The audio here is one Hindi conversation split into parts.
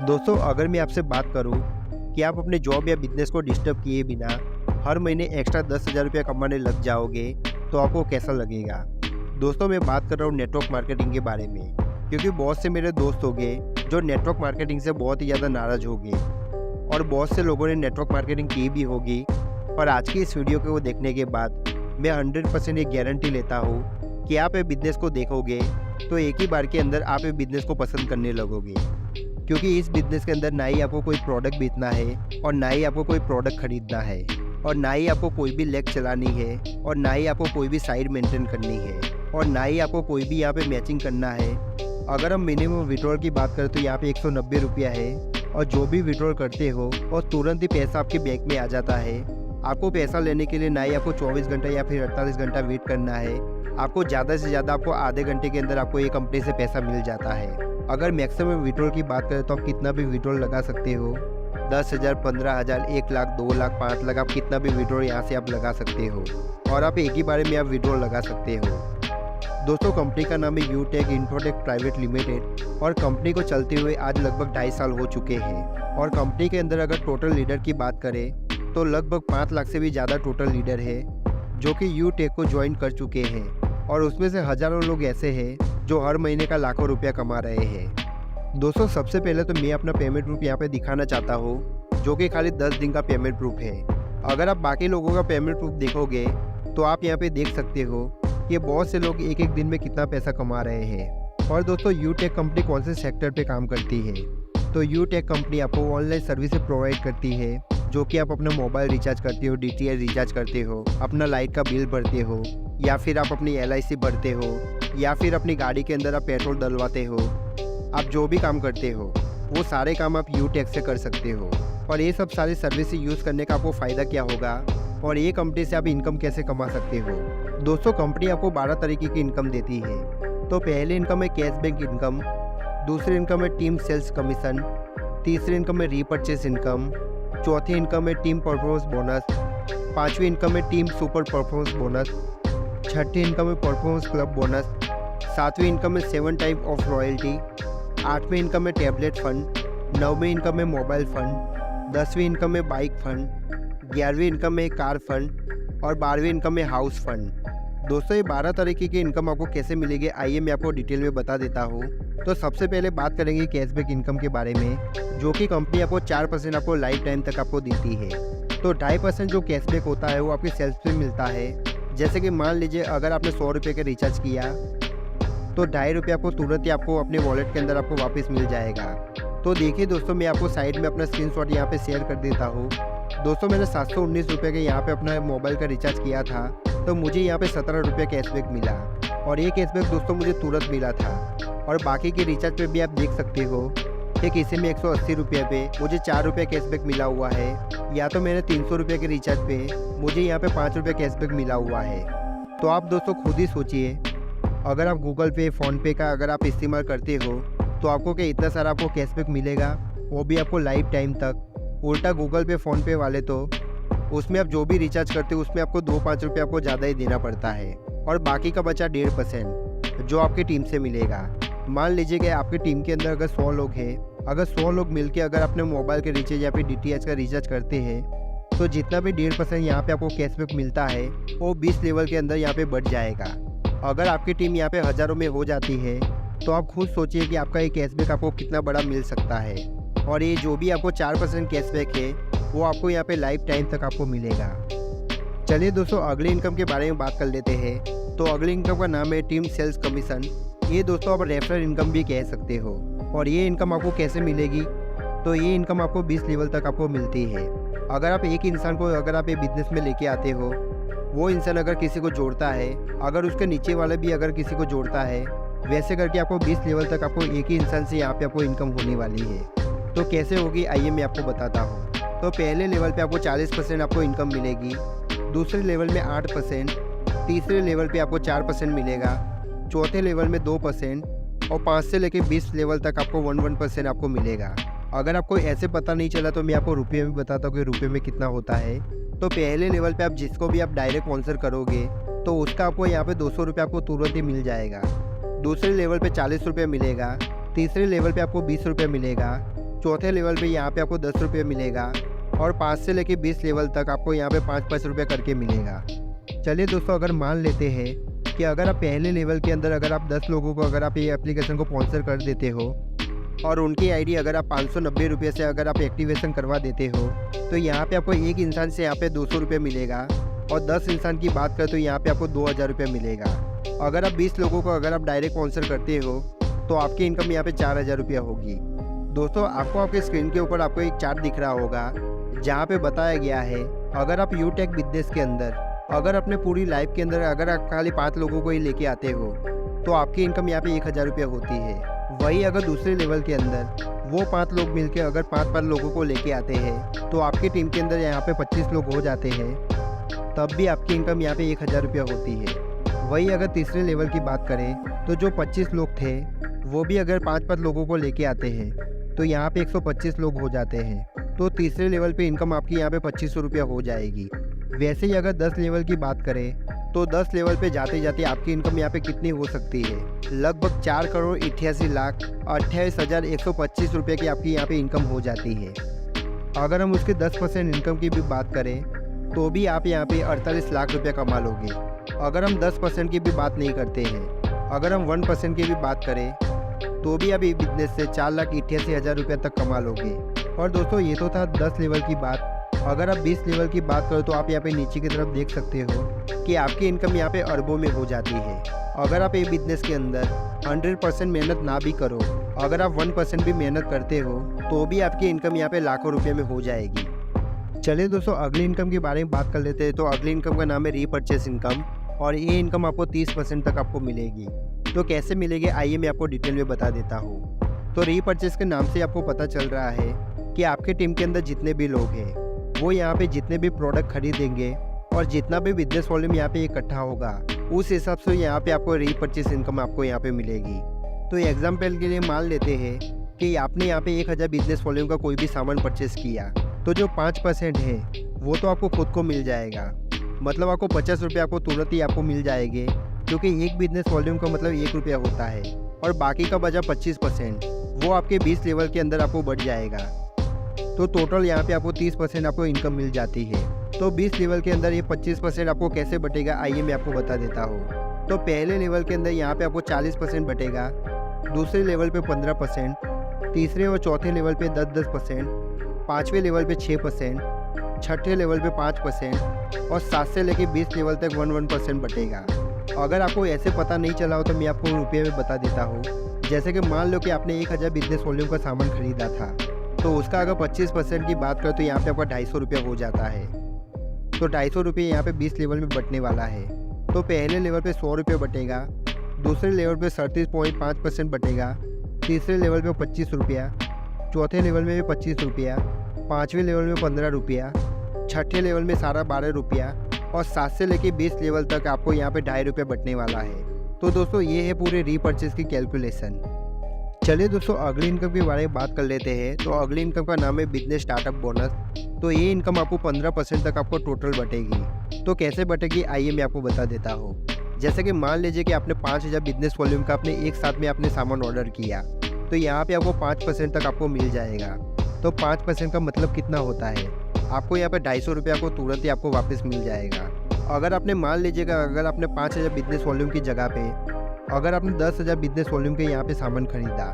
दोस्तों, अगर मैं आपसे बात करूं कि आप अपने जॉब या बिजनेस को डिस्टर्ब किए बिना हर महीने एक्स्ट्रा 10,000 रुपया कमाने लग जाओगे, तो आपको कैसा लगेगा? दोस्तों, मैं बात कर रहा हूँ नेटवर्क मार्केटिंग के बारे में, क्योंकि बहुत से मेरे दोस्त हो गए जो नेटवर्क मार्केटिंग से बहुत ही ज़्यादा नाराज़ हो गए और बहुत से लोगों ने नेटवर्क मार्केटिंग की भी होगी। पर आज की इस वीडियो को देखने के बाद मैं 100% ये गारंटी लेता हूँ कि आप ये बिज़नेस को देखोगे तो एक ही बार के अंदर आप ये बिज़नेस को पसंद करने लगोगे, क्योंकि इस बिज़नेस के अंदर ना ही आपको कोई प्रोडक्ट बेचना है और ना ही आपको कोई प्रोडक्ट खरीदना है और ना ही आपको कोई भी लेग चलानी है और ना ही आपको कोई भी साइड मेंटेन करनी है और ना ही आपको कोई भी यहाँ पे मैचिंग करना है। अगर हम मिनिमम विड्रॉल की बात करें तो यहाँ पे 190 रुपया है और जो भी विड्रॉल करते हो और तुरंत ही पैसा आपके बैंक में आ जाता है। आपको पैसा लेने के लिए ना ही आपको 24 घंटा या फिर 48 घंटा वेट करना है, आपको ज़्यादा से ज़्यादा आपको आधे घंटे के अंदर आपको ये कंपनी से पैसा मिल जाता है। अगर मैक्सिमम विड्रॉल की बात करें तो आप कितना भी विड्रॉल लगा सकते हो, 10,000, 15,000, 1 लाख, 2 लाख, 5 लाख, आप कितना भी विड्रॉल यहाँ से आप लगा सकते हो और आप एक ही बारे में आप विड्रॉल लगा सकते हो। दोस्तों, कंपनी का नाम है यूटेक इन्फोटेक प्राइवेट लिमिटेड और कंपनी को चलते हुए आज लगभग 2.5 साल हो चुके हैं और कंपनी के अंदर अगर टोटल लीडर की बात करें तो लगभग 5 लाख से भी ज़्यादा टोटल लीडर है जो कि यूटेक को ज्वाइन कर चुके हैं और उसमें से हज़ारों लोग ऐसे हैं जो हर महीने का लाखों रुपया कमा रहे हैं। दोस्तों, सबसे पहले तो मैं अपना पेमेंट प्रूफ यहाँ पे दिखाना चाहता हूँ, जो कि खाली 10 दिन का पेमेंट प्रूफ है। अगर आप बाकी लोगों का पेमेंट प्रूफ देखोगे तो आप यहाँ पे देख सकते हो कि बहुत से लोग एक एक दिन में कितना पैसा कमा रहे हैं। और दोस्तों, यूटेक कंपनी कौन से सेक्टर पे काम करती है? तो यूटेक कंपनी आपको ऑनलाइन सर्विसेज प्रोवाइड करती है, जो कि आप अपना मोबाइल रिचार्ज करते हो, डीटीएच रिचार्ज करते हो, अपना लाइट का बिल भरते हो या फिर आप अपनी एलआईसी भरते हो या फिर अपनी गाड़ी के अंदर आप पेट्रोल डलवाते हो। आप जो भी काम करते हो वो सारे काम आप यूटेक से कर सकते हो। और ये सब सारी सर्विसेज यूज़ करने का आपको फ़ायदा क्या होगा और ये कंपनी से आप इनकम कैसे कमा सकते हो? दोस्तों, कंपनी आपको 12 तरीके की इनकम देती है। तो पहली इनकम है कैशबैक इनकम, दूसरी इनकम है टीम सेल्स कमीशन, तीसरी इनकम है रीपरचेस इनकम, चौथी इनकम है टीम परफॉर्मेंस बोनस, पांचवी इनकम है टीम सुपर परफॉर्मेंस बोनस, छठी इनकम है परफॉर्मेंस क्लब बोनस, सातवीं इनकम है 7 टाइप ऑफ रॉयल्टी, आठवीं इनकम है टैबलेट फंड, नौवीं इनकम है मोबाइल फंड, 10वीं इनकम है बाइक फंड, 11वीं इनकम है कार फंड और 12वीं इनकम है हाउस फंड। दोस्तों, ये 12 तरीके की इनकम आपको कैसे मिलेगी, आइए मैं आपको डिटेल में बता देता हूँ। तो सबसे पहले बात करेंगे कैशबैक इनकम के बारे में, जो कि कंपनी आपको 4% आपको लाइफ टाइम तक आपको देती है। तो 2.5% जो कैशबैक होता है वो आपके सेल्स पे मिलता है। जैसे कि मान लीजिए अगर आपने 100 रुपये का रिचार्ज किया तो 2.5 रुपये आपको तुरंत ही आपको अपने वॉलेट के अंदर आपको वापस मिल जाएगा। तो देखिए दोस्तों, मैं आपको साइड में अपना स्क्रीनशॉट यहाँ पे शेयर कर देता हूँ। दोस्तों, मैंने 719 रुपये के यहाँ पे अपना मोबाइल का रिचार्ज किया था, तो मुझे यहाँ पे 17 रुपये कैशबैक मिला और ये कैशबैक दोस्तों मुझे तुरंत मिला था। और बाकी के रिचार्ज पे भी आप देख सकते हो कि किसी में 180 रुपये पे मुझे 4 रुपये कैशबैक मिला हुआ है, या तो मेरे 300 रुपये के रिचार्ज पे मुझे यहाँ पे 5 रुपये कैशबैक मिला हुआ है। तो आप दोस्तों खुद ही सोचिए, अगर आप गूगल पे, फ़ोनपे का अगर आप इस्तेमाल करते हो तो आपको क्या इतना सारा आपको कैशबैक मिलेगा, वो भी आपको लाइफ टाइम तक। उल्टा गूगल पे, फ़ोनपे वाले तो उसमें आप जो भी रिचार्ज करते हो उसमें आपको 2-5 रुपये आपको ज़्यादा ही देना पड़ता है और बाकी का बचा 1.5% जो आपकी टीम से मिलेगा। मान लीजिए कि आपकी टीम के अंदर अगर 100 लोग हैं, अगर 100 लोग मिलकर अगर अपने मोबाइल के रिचार्ज या फिर डीटीएच का रिचार्ज करते हैं तो जितना भी 1.5% यहाँ पे आपको कैशबैक मिलता है वो 20 लेवल के अंदर यहाँ पे बढ़ जाएगा। अगर आपकी टीम यहाँ पे हज़ारों में हो जाती है तो आप खुद सोचिए कि आपका ये कैशबैक आपको कितना बड़ा मिल सकता है। और ये जो भी आपको 4% कैशबैक है वो आपको यहाँ पे लाइफ टाइम तक आपको मिलेगा। चलिए दोस्तों, अगली इनकम के बारे में बात कर लेते हैं। तो अगली इनकम का नाम है टीम सेल्स कमीशन। ये दोस्तों आप रेफरल इनकम भी कह सकते हो। और ये इनकम आपको कैसे मिलेगी? तो ये इनकम आपको 20 लेवल तक आपको मिलती है। अगर आप एक इंसान को अगर आप ये बिजनेस में लेके आते हो, वो इंसान अगर किसी को जोड़ता है, अगर उसके नीचे वाला भी अगर किसी को जोड़ता है, वैसे करके आपको 20 लेवल तक आपको एक ही इंसान से यहाँ पे आपको इनकम होने वाली है। तो कैसे होगी, आइए मैं आपको बताता हूँ। तो पहले लेवल पे आपको 40% आपको इनकम मिलेगी, दूसरे लेवल में 8%, तीसरे लेवल पे आपको 4% मिलेगा, चौथे लेवल में 2% और 5 से लेकर 20 लेवल तक आपको 1% आपको मिलेगा। अगर आपको ऐसे पता नहीं चला तो मैं आपको रुपये में बताता हूँ कि रुपये में कितना होता है। तो पहले लेवल पे आप जिसको भी आप डायरेक्ट स्पॉन्सर करोगे तो उसका आपको यहाँ पे 200 रुपये आपको तुरंत ही मिल जाएगा। दूसरे लेवल पे 40 रुपये मिलेगा, तीसरे लेवल पे आपको 20 रुपये मिलेगा, चौथे लेवल पे यहाँ पे आपको 10 रुपये मिलेगा और 5 से लेके 20 लेवल तक आपको यहाँ पे 5-5 रुपये करके मिलेगा। चलिए दोस्तों, अगर मान लेते हैं कि अगर आप पहले लेवल के अंदर अगर आप 10 लोगों को अगर आप ये एप्लीकेशन को स्पॉन्सर कर देते हो और उनकी आईडी अगर आप 590 रुपये से अगर आप एक्टिवेशन करवा देते हो तो यहाँ पे आपको एक इंसान से यहाँ पे 200 रुपये मिलेगा और 10 इंसान की बात करें तो यहाँ पे आपको 2000 रुपये मिलेगा। अगर आप 20 लोगों को अगर आप डायरेक्ट स्पॉन्सर करते हो तो आपकी इनकम यहाँ पे 4000 रुपया होगी। दोस्तों, आपको आपके स्क्रीन के ऊपर आपको एक चार्ट दिख रहा होगा जहाँ पे बताया गया है अगर आप यूटेक बिजनेस के अंदर अगर अपने पूरी लाइफ के अंदर अगर आप खाली 5 लोगों को ही लेके आते हो तो आपकी इनकम यहाँ पे 1000 रुपया होती है। वही अगर दूसरे लेवल के अंदर वो 5 लोग मिलकर अगर 5 लोगों को लेके आते हैं तो आपकी टीम के अंदर यहाँ पे 25 लोग हो जाते हैं, तब भी आपकी इनकम यहाँ पे 1000 रुपया होती है। वही अगर तीसरे लेवल की बात करें तो जो 25 लोग थे वो भी अगर 5 लोगों को लेके आते हैं तो यहाँ पे 125 लोग हो जाते हैं, तो तीसरे लेवल पे इनकम आपकी यहाँ पे 2500 रुपया हो जाएगी। वैसे ही अगर 10 लेवल की बात करें तो 10 लेवल पे जाते जाते आपकी इनकम यहाँ पे कितनी हो सकती है, लगभग 4,88,28,125 रुपये की आपकी यहाँ पे इनकम हो जाती है। अगर हम उसके 10% इनकम की भी बात करें तो भी आप यहाँ पे 48 लाख रुपये कमा लोगे। अगर हम 10% की भी बात नहीं करते हैं, अगर हम 1% की भी बात करें तो भी आप ये बिजनेस से 4,88,000 रुपये तक कमा लोगे। और दोस्तों, ये तो था 10 लेवल की बात। अगर आप 20 लेवल की बात करो तो आप यहाँ पे नीचे की तरफ देख सकते हो कि आपकी इनकम यहाँ पे अरबों में हो जाती है। अगर आप ये बिजनेस के अंदर 100% मेहनत ना भी करो, अगर आप 1% भी मेहनत करते हो तो भी आपकी इनकम यहाँ पे लाखों रुपये में हो जाएगी। चलिए दोस्तों, अगली इनकम के बारे में बात कर लेते हैं। तो अगली इनकम का नाम है रीपर्चेस इनकम और ये इनकम आपको 30% तक आपको मिलेगी। तो कैसे मिलेगी आइए मैं आपको डिटेल में बता देता हूँ। तो रीपर्चेस के नाम से आपको पता चल रहा है कि आपके टीम के अंदर जितने भी लोग हैं वो यहाँ पे जितने भी प्रोडक्ट खरीदेंगे और जितना भी बिजनेस वॉल्यूम यहाँ पे इकट्ठा होगा उस हिसाब से यहाँ पे आपको रीपर्चेस इनकम आपको यहाँ पे मिलेगी। तो एग्जाम्पल के लिए मान लेते हैं कि आपने यहाँ पे 1000 बिजनेस वॉल्यूम का कोई भी सामान परचेस किया तो जो 5% है वो तो आपको खुद को मिल जाएगा, मतलब आपको 50 रुपये आपको तुरंत ही आपको मिल जाएंगे, क्योंकि एक बिजनेस वॉल्यूम का मतलब 1 रुपया होता है और बाकी का बचा 25% वो आपके 20 लेवल के अंदर आपको बढ़ जाएगा। तो टोटल यहाँ पे आपको 30% आपको इनकम मिल जाती है। तो 20 लेवल के अंदर ये 25% आपको कैसे बटेगा आइए मैं आपको बता देता हूँ। तो पहले लेवल के अंदर यहाँ पे आपको 40% बटेगा, दूसरे लेवल पे 15%, तीसरे और चौथे लेवल पे 10%, पाँचवें लेवल पे 6%, छठे लेवल पे 5% और 7 से लेके 20 लेवल तक 1% बटेगा। अगर आपको ऐसे पता नहीं चला हो तो मैं आपको रुपये में बता देता हूँ। जैसे कि मान लो कि आपने 1000 बिजनेस वॉल्यूम का सामान खरीदा था तो उसका अगर 25% की बात करें तो यहाँ पे आपका 250 रुपया हो जाता है। तो 250 रुपये यहाँ पे 20 लेवल में बटने वाला है। तो पहले लेवल पे 100 रुपये बटेगा, दूसरे लेवल पे 37.5% बटेगा, तीसरे लेवल पे 25 रुपया, चौथे लेवल में भी 25 रुपया, पाँचवें लेवल में 15 रुपया, छठे लेवल में सारा 12 रुपया और 7 से लेके 20 लेवल तक आपको यहाँ पे 2.5 रुपये बटने वाला है। तो दोस्तों, ये है पूरे रीपर्चेस की कैलकुलेशन। चलिए दोस्तों, अगली इनकम के बारे में बात कर लेते हैं। तो अगली इनकम का नाम है बिजनेस स्टार्टअप बोनस। तो ये इनकम आपको 15% तक आपको टोटल बटेगी। तो कैसे बटेगी आइए मैं आपको बता देता हूँ। जैसे कि मान लीजिए कि आपने 5000 बिजनेस वॉल्यूम का आपने एक साथ में आपने सामान ऑर्डर किया तो यहाँ पे आपको 5% तक आपको मिल जाएगा। तो 5% का मतलब कितना होता है, आपको यहाँ पे 250 रुपये आपको तुरंत ही आपको वापस मिल जाएगा। अगर आपने मान लीजिएगा अगर आपने 5000 बिजनेस वॉल्यूम की जगह पे अगर आपने 10,000 बिजनेस वॉल्यूम के यहाँ पे सामान खरीदा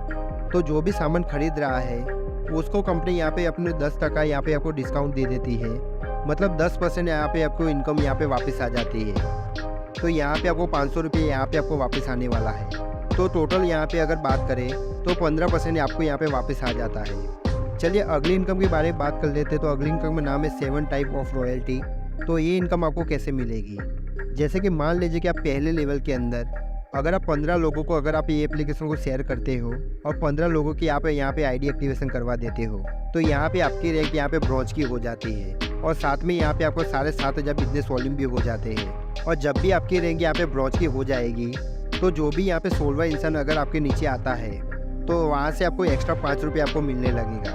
तो जो भी सामान खरीद रहा है उसको कंपनी यहाँ पे अपने 10% यहाँ पे आपको डिस्काउंट दे देती है, मतलब 10% यहाँ पे आपको इनकम यहाँ पे वापस आ जाती है। तो यहाँ पे आपको 500 रुपये यहाँ पे आपको वापस आने वाला है। तो टोटल यहाँ पे अगर बात करें तो 15% आपको यहाँ पे वापस आ जाता है। चलिए अगली इनकम के बारे में बात कर लेते हैं। तो अगली इनकम का नाम है 7 टाइप ऑफ रॉयल्टी। तो ये इनकम आपको कैसे मिलेगी, जैसे कि मान लीजिए कि आप पहले लेवल के अंदर अगर आप 15 लोगों को अगर आप ये एप्लीकेशन को शेयर करते हो और 15 लोगों की आप यहाँ पे आईडी एक्टिवेशन करवा देते हो तो यहाँ पे आपकी रैंक यहाँ पे ब्रॉन्ज की हो जाती है और साथ में यहाँ पे आपको 7500 बिजनेस वॉल्यूम भी हो जाते हैं। और जब भी आपकी रैंक यहाँ पे ब्रॉन्ज की हो जाएगी तो जो भी यहाँ पे 16वां इंसान अगर आपके नीचे आता है तो वहाँ से आपको एक्स्ट्रा 5 रुपये आपको मिलने लगेगा।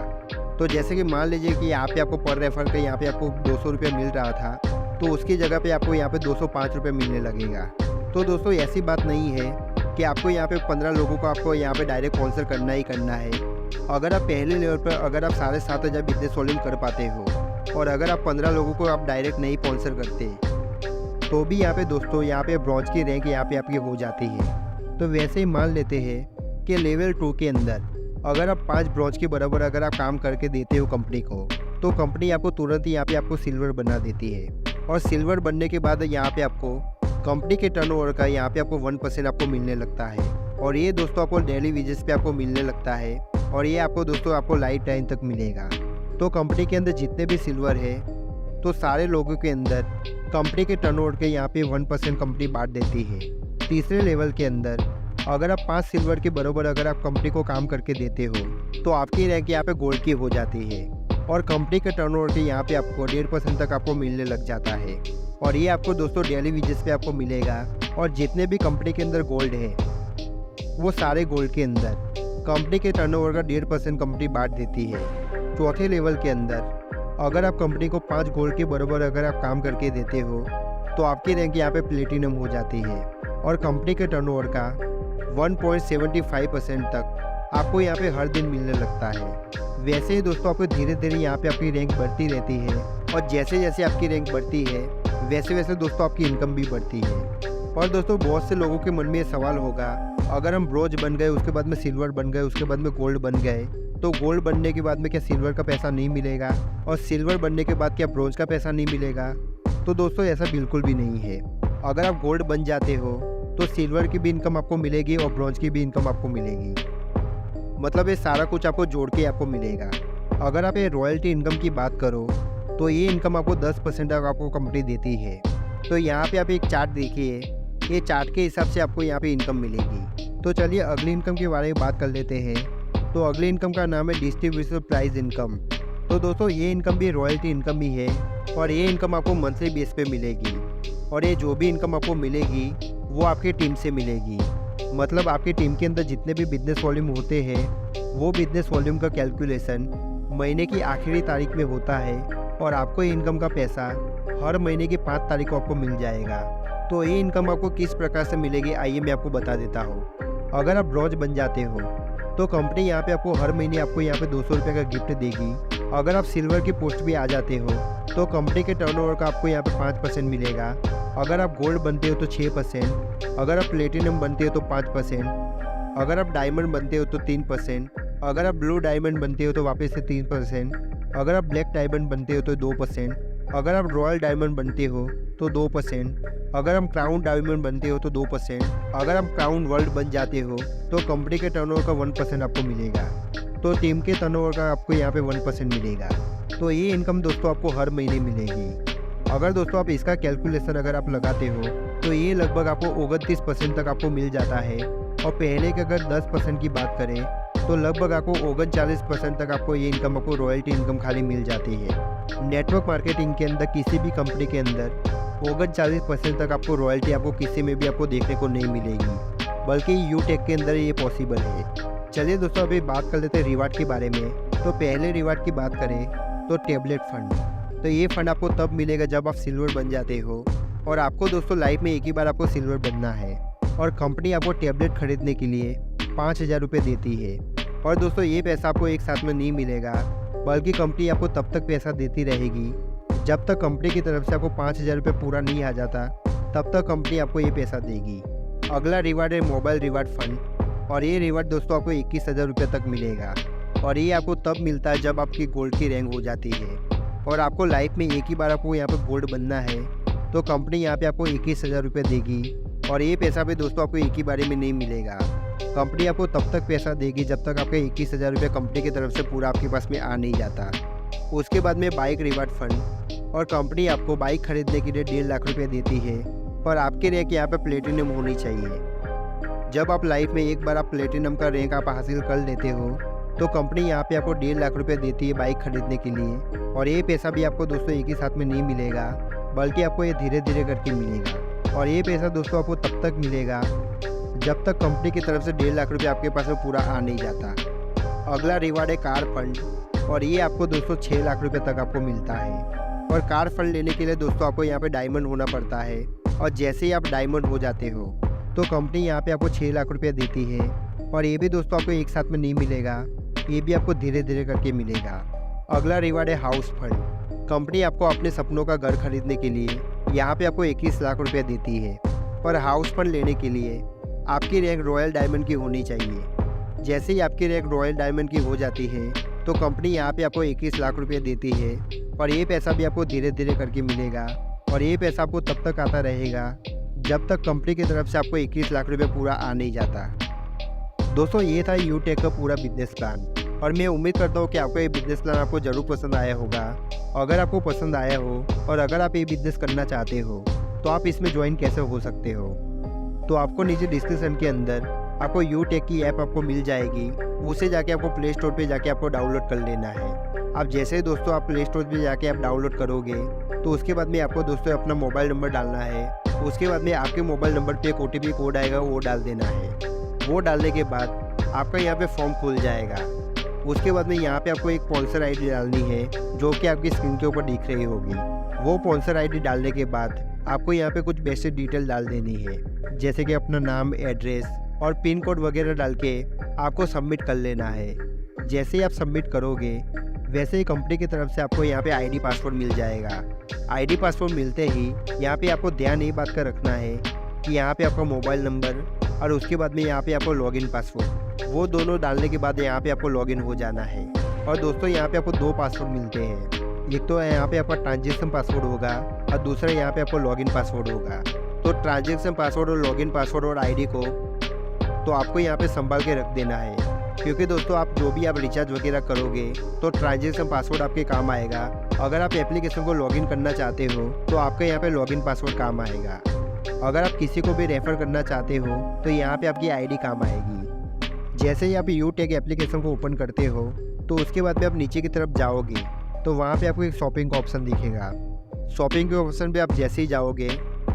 तो जैसे कि मान लीजिए कि यहाँ पे आपको पर रेफर के यहाँ पे आपको 200 रुपये मिल रहा था तो उसकी जगह पे आपको यहाँ पे 205 रुपये मिलने लगेगा। तो दोस्तों, ऐसी बात नहीं है कि आपको यहाँ पे 15 लोगों को आपको यहाँ पे डायरेक्ट स्पॉन्सर करना ही करना है। अगर आप पहले लेवल पर अगर आप 7,500 बिजनेस वॉल्यूम कर पाते हो और अगर आप 15 लोगों को आप डायरेक्ट नहीं स्पॉन्सर करते, तो भी यहाँ पे दोस्तों यहाँ पे ब्रॉन्ज की रैंक यहाँ पे आपकी हो जाती है। तो वैसे ही मान लेते हैं कि लेवल 2 के अंदर अगर आप 5 ब्रॉन्ज के बराबर अगर आप काम करके देते हो कंपनी को, तो कंपनी आपको तुरंत ही यहाँ पे आपको सिल्वर बना देती है। और सिल्वर बनने के बाद यहाँ पे आपको कंपनी के टर्नओवर का यहाँ पे आपको 1% आपको मिलने लगता है। और ये दोस्तों आपको डेली वेजेस पे आपको मिलने लगता है और ये आपको दोस्तों आपको लाइफ टाइम तक मिलेगा। तो कंपनी के अंदर जितने भी सिल्वर है, तो सारे लोगों के अंदर कंपनी के टर्नओवर के यहाँ पे 1% कंपनी बांट देती है। तीसरे लेवल के अंदर अगर आप 5 सिल्वर के बराबर अगर आप कंपनी को काम करके देते हो, तो आपकी रैंक यहाँ पे गोल्ड की हो जाती है और कंपनी के टर्नओवर के यहाँ पे आपको 1.5% तक आपको मिलने लग जाता है। और ये आपको दोस्तों डेली वेजेस पे आपको मिलेगा। और जितने भी कंपनी के अंदर गोल्ड है, वो सारे गोल्ड के अंदर कंपनी के टर्नओवर का 1.5% कंपनी बांट देती है। चौथे लेवल के अंदर अगर आप कंपनी को 5 गोल्ड के बराबर अगर आप काम करके देते हो, तो आपकी रैंक यहाँ पे प्लेटिनम हो जाती है और कंपनी के टर्नओवर का 1.75% तक आपको यहाँ पे हर दिन मिलने लगता है। वैसे ही दोस्तों आपको धीरे धीरे यहाँ पे आपकी रैंक बढ़ती रहती है और जैसे जैसे आपकी रैंक बढ़ती है, वैसे वैसे दोस्तों आपकी इनकम भी बढ़ती है। और दोस्तों बहुत से लोगों के मन में ये सवाल होगा, अगर हम ब्रोंज बन गए, उसके बाद में सिल्वर बन गए, उसके बाद में गोल्ड बन गए, तो गोल्ड बनने के बाद में क्या सिल्वर का पैसा नहीं मिलेगा और सिल्वर बनने के बाद क्या ब्रोंज का पैसा नहीं मिलेगा? तो दोस्तों ऐसा बिल्कुल भी नहीं है। अगर आप गोल्ड बन जाते हो, तो सिल्वर की भी इनकम आपको मिलेगी और ब्रोंज की भी इनकम आपको मिलेगी। मतलब ये सारा कुछ आपको जोड़ के आपको मिलेगा। अगर आप ये रॉयल्टी इनकम की बात करो, तो ये इनकम आपको 10% तक आपको कंपनी देती है। तो यहाँ पे आप एक चार्ट देखिए, ये चार्ट के हिसाब से आपको यहाँ पे इनकम मिलेगी। तो चलिए अगली इनकम के बारे में बात कर लेते हैं। तो अगली इनकम का नाम है डिस्ट्रीब्यूशन प्राइस इनकम। तो दोस्तों ये इनकम भी रॉयल्टी इनकम ही है और ये इनकम आपको मंथली बेस पे मिलेगी। और ये जो भी इनकम आपको मिलेगी वो आपकी टीम से मिलेगी। मतलब आपकी टीम के अंदर जितने भी बिजनेस वॉल्यूम होते हैं, वो बिजनेस वॉल्यूम का कैलकुलेशन महीने की आखिरी तारीख में होता है और आपको ये इनकम का पैसा हर महीने की 5 तारीख को आपको मिल जाएगा। तो ये इनकम आपको किस प्रकार से मिलेगी, आइए मैं आपको बता देता हूँ। अगर आप ब्रॉन्ज बन जाते हो, तो कंपनी यहाँ पे आपको हर महीने आपको यहाँ पे 200 रुपये का गिफ्ट देगी। अगर आप सिल्वर की पोस्ट भी आ जाते हो, तो कंपनी के टर्नओवर का आपको यहाँ पे 5% मिलेगा। अगर आप गोल्ड बनते हो तो 6%, अगर आप प्लेटिनम बनते हो तो 5%, अगर आप डायमंड बनते हो तो 3%, अगर आप ब्लू डायमंड बनते हो तो वापस से 3%, अगर आप ब्लैक डायमंड बनते हो तो 2%, अगर आप रॉयल डायमंड बनते हो तो 2%, अगर हम क्राउन डायमंड बनते हो तो 2%, अगर हम क्राउन वर्ल्ड बन जाते हो तो कंपनी के टर्नओवर का 1% आपको मिलेगा। तो टीम के टर्नओवर का आपको यहाँ पे 1% मिलेगा। तो ये इनकम दोस्तों आपको हर महीने मिलेगी। अगर दोस्तों आप इसका कैलकुलेशन अगर आप लगाते हो, तो ये लगभग आपको 29% तक आपको मिल जाता है। और पहले के अगर 10% की बात करें, तो लगभग आपको 39% तक आपको ये इनकम आपको रॉयल्टी इनकम खाली मिल जाती है। नेटवर्क मार्केटिंग के अंदर किसी भी कंपनी के अंदर 39% तक आपको रॉयल्टी आपको किसी में भी आपको देखने को नहीं मिलेगी, बल्कि यूटेक के अंदर ये पॉसिबल है। चलिए दोस्तों अभी बात कर लेते हैं रिवार्ड के बारे में। तो पहले रिवार्ड की बात करें तो टैबलेट फंड। तो ये फंड आपको तब मिलेगा जब आप सिल्वर बन जाते हो और आपको दोस्तों लाइफ में एक ही बार आपको सिल्वर बनना है और कंपनी आपको टैबलेट खरीदने के लिए 5,000 रुपये देती है। और दोस्तों ये पैसा आपको एक साथ में नहीं मिलेगा, बल्कि कंपनी आपको तब तक पैसा देती रहेगी जब तक कंपनी की तरफ से आपको 5,000 रुपये पूरा नहीं आ जाता, तब तक कंपनी आपको ये पैसा देगी। अगला रिवार्ड है मोबाइल रिवार्ड फंड और ये रिवार्ड दोस्तों आपको 21,000 रुपये तक मिलेगा और ये आपको तब मिलता है जब आपकी गोल्ड की रैंक हो जाती है और आपको लाइफ में एक ही बार आपको यहाँ पे गोल्ड बनना है, तो कंपनी यहाँ पे आपको 21,000 रुपये देगी। और ये पैसा भी दोस्तों आपको एक ही बारे में नहीं मिलेगा। कंपनी आपको तब तक पैसा देगी जब तक आपके 21,000 रुपये कंपनी की तरफ से पूरा आपके पास में आ नहीं जाता। उसके बाद में बाइक रिवार्ड फंड और कंपनी आपको बाइक खरीदने के लिए 1.5 लाख रुपये देती है, पर आपकी रैंक यहाँ पे प्लेटिनम होनी चाहिए। जब आप लाइफ में एक बार आप प्लेटिनम का रैंक आप हासिल कर लेते हो, तो कंपनी यहाँ पे आपको 1.5 लाख रुपये देती है बाइक खरीदने के लिए। और ये पैसा भी आपको दोस्तों एक ही साथ में नहीं मिलेगा, बल्कि आपको ये धीरे धीरे करके मिलेगा। और ये पैसा दोस्तों आपको तब तक मिलेगा जब तक कंपनी की तरफ से 1.5 लाख रुपये आपके पास में पूरा आ नहीं जाता। अगला रिवार्ड है कार फंड और ये आपको दोस्तों 6 लाख रुपये तक आपको मिलता है। और कार फंड लेने के लिए दोस्तों आपको यहाँ पे डायमंड होना पड़ता है और जैसे ही आप डायमंड हो जाते हो, तो कंपनी यहाँ पे आपको 6 लाख रुपये देती है। और ये भी दोस्तों आपको एक साथ में नहीं मिलेगा, ये भी आपको धीरे धीरे करके मिलेगा। अगला रिवार्ड है हाउस फंड। कंपनी आपको अपने सपनों का घर खरीदने के लिए यहाँ पे आपको 21 लाख रुपया देती है, पर हाउस फंड लेने के लिए आपकी रैंक रॉयल डायमंड की होनी चाहिए। जैसे ही आपकी रैंक रॉयल डायमंड की हो जाती है तो कंपनी यहाँ पे आपको 21 लाख रुपये देती है, और ये पैसा भी आपको धीरे धीरे करके मिलेगा, और ये पैसा आपको तब तक आता रहेगा जब तक कंपनी की तरफ से आपको 21 लाख रुपये पूरा आ नहीं जाता। दोस्तों, ये था यूटेक का पूरा बिजनेस प्लान, और मैं उम्मीद करता हूँ कि आपको ये बिजनेस प्लान आपको ज़रूर पसंद आया होगा। अगर आपको पसंद आया हो और अगर आप ये बिजनेस करना चाहते हो तो आप इसमें ज्वाइन कैसे हो सकते हो, तो आपको नीचे डिस्क्रिप्शन के अंदर आपको यूटेक की ऐप आपको मिल जाएगी। उसे जाके आपको प्ले स्टोर पे जाके आपको डाउनलोड कर लेना है। अब जैसे ही दोस्तों आप प्ले स्टोर पे जाके आप डाउनलोड करोगे तो उसके बाद में आपको दोस्तों अपना मोबाइल नंबर डालना है। उसके बाद में आपके मोबाइल नंबर पे एक OTP कोड आएगा, वो डाल देना है। वो डालने के बाद आपका यहाँ पे फॉर्म खुल जाएगा। उसके बाद में यहाँ पे आपको एक स्पॉन्सर ID डालनी है, जो कि आपकी स्क्रीन के ऊपर दिख रही होगी। वो स्पॉन्सर ID डालने के बाद आपको यहाँ पे कुछ बेसिक डिटेल डाल देनी है, जैसे कि अपना नाम, एड्रेस और पिन कोड वगैरह डाल के आपको सबमिट कर लेना है। जैसे ही आप सबमिट करोगे वैसे ही कंपनी की तरफ से आपको यहाँ पे ID पासवर्ड मिल जाएगा। ID पासवर्ड मिलते ही यहाँ पे आपको ध्यान ये बात का रखना है कि यहाँ पे आपका मोबाइल नंबर और उसके बाद में यहाँ पे आपको लॉगिन पासवर्ड, वो दोनों डालने के बाद यहाँ पे आपको लॉगिन हो जाना है। और दोस्तों, यहाँ पे आपको 2 पासवर्ड मिलते हैं। एक तो यहाँ पे आपका ट्रांजेक्शन पासवर्ड होगा और दूसरा यहाँ पे आपको लॉगिन पासवर्ड होगा। तो ट्रांजेक्शन पासवर्ड और लॉगिन पासवर्ड और ID को तो आपको यहाँ पे संभाल के रख देना है, क्योंकि दोस्तों आप जो भी आप रिचार्ज वगैरह करोगे तो ट्रांजेक्शन पासवर्ड आपके काम आएगा। अगर आप एप्लीकेशन को लॉगिन करना चाहते हो तो आपका यहाँ पे लॉगिन पासवर्ड काम आएगा। अगर आप किसी को भी रेफ़र करना चाहते हो तो यहाँ पे आपकी ID काम आएगी। जैसे ही आप यूटेक एप्लीकेशन को ओपन करते हो तो उसके बाद में आप नीचे की तरफ जाओगे तो वहाँ पे आपको एक शॉपिंग का ऑप्शन दिखेगा। शॉपिंग के ऑप्शन पे आप जैसे ही जाओगे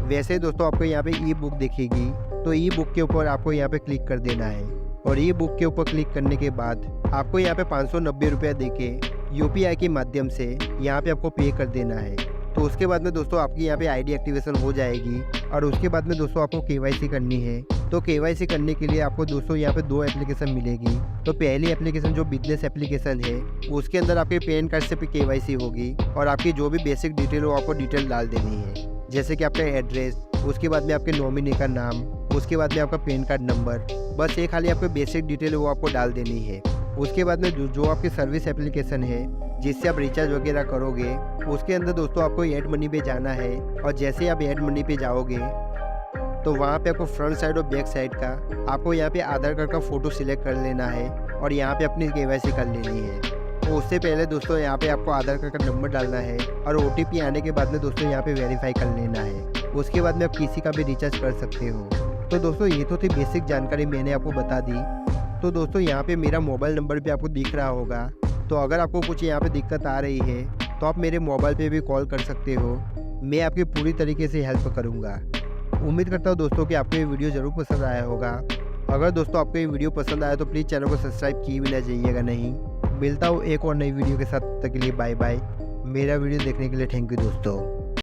वैसे ही दोस्तों आपको यहाँ पे ई बुक दिखेगी। तो ई बुक के ऊपर आपको यहाँ पे क्लिक कर देना है, और ई बुक के ऊपर क्लिक करने के बाद आपको यहाँ पे 590 रुपया दे के UPI के माध्यम से यहाँ पे आपको पे कर देना है। तो उसके बाद में दोस्तों आपकी यहाँ पे ID एक्टिवेशन हो जाएगी, और उसके बाद में दोस्तों आपको KYC करनी है। तो KYC करने के लिए आपको दोस्तों यहाँ पे 2 एप्लीकेशन मिलेगी। तो पहली एप्लीकेशन जो बिजनेस एप्लीकेशन है उसके अंदर आपके पैन कार्ड से KYC होगी, और आपकी जो भी बेसिक डिटेल हो आपको डिटेल डाल देनी है, जैसे कि आपका एड्रेस, उसके बाद में आपके नॉमिनी का नाम, उसके बाद में आपका पैन कार्ड नंबर, बस ये खाली आपको बेसिक डिटेल वो आपको डाल देनी है। उसके बाद में जो आपकी सर्विस एप्लीकेशन है जिससे आप रिचार्ज वगैरह करोगे उसके अंदर दोस्तों आपको ऐड मनी पे जाना है, और जैसे ही आप ऐड मनी पे जाओगे तो वहाँ पे आपको फ्रंट साइड और बैक साइड का आपको यहाँ पे आधार कार्ड का फ़ोटो सिलेक्ट कर लेना है, और यहाँ पे अपनी KYC कर लेनी है। तो उससे पहले दोस्तों यहाँ पे आपको आधार कार्ड का नंबर डालना है, और OTP आने के बाद में दोस्तों यहाँ पे वेरीफाई कर लेना है। उसके बाद में आप किसी का भी रिचार्ज कर सकते हो। तो दोस्तों ये तो थी बेसिक जानकारी, मैंने आपको बता दी। तो दोस्तों यहाँ पे मेरा मोबाइल नंबर भी आपको दिख रहा होगा। तो अगर आपको कुछ यहाँ पे दिक्कत आ रही है तो आप मेरे मोबाइल पे भी कॉल कर सकते हो, मैं आपकी पूरी तरीके से हेल्प करूँगा। उम्मीद करता हूँ दोस्तों कि आपको ये वीडियो ज़रूर पसंद आया होगा। अगर दोस्तों आपको ये वीडियो पसंद आया तो प्लीज़ चैनल को सब्सक्राइब किए बिना जाइएगा नहीं। मिलता हूँ एक और नई वीडियो के साथ, तब तक के लिए बाय बाय। मेरा वीडियो देखने के लिए थैंक यू दोस्तों।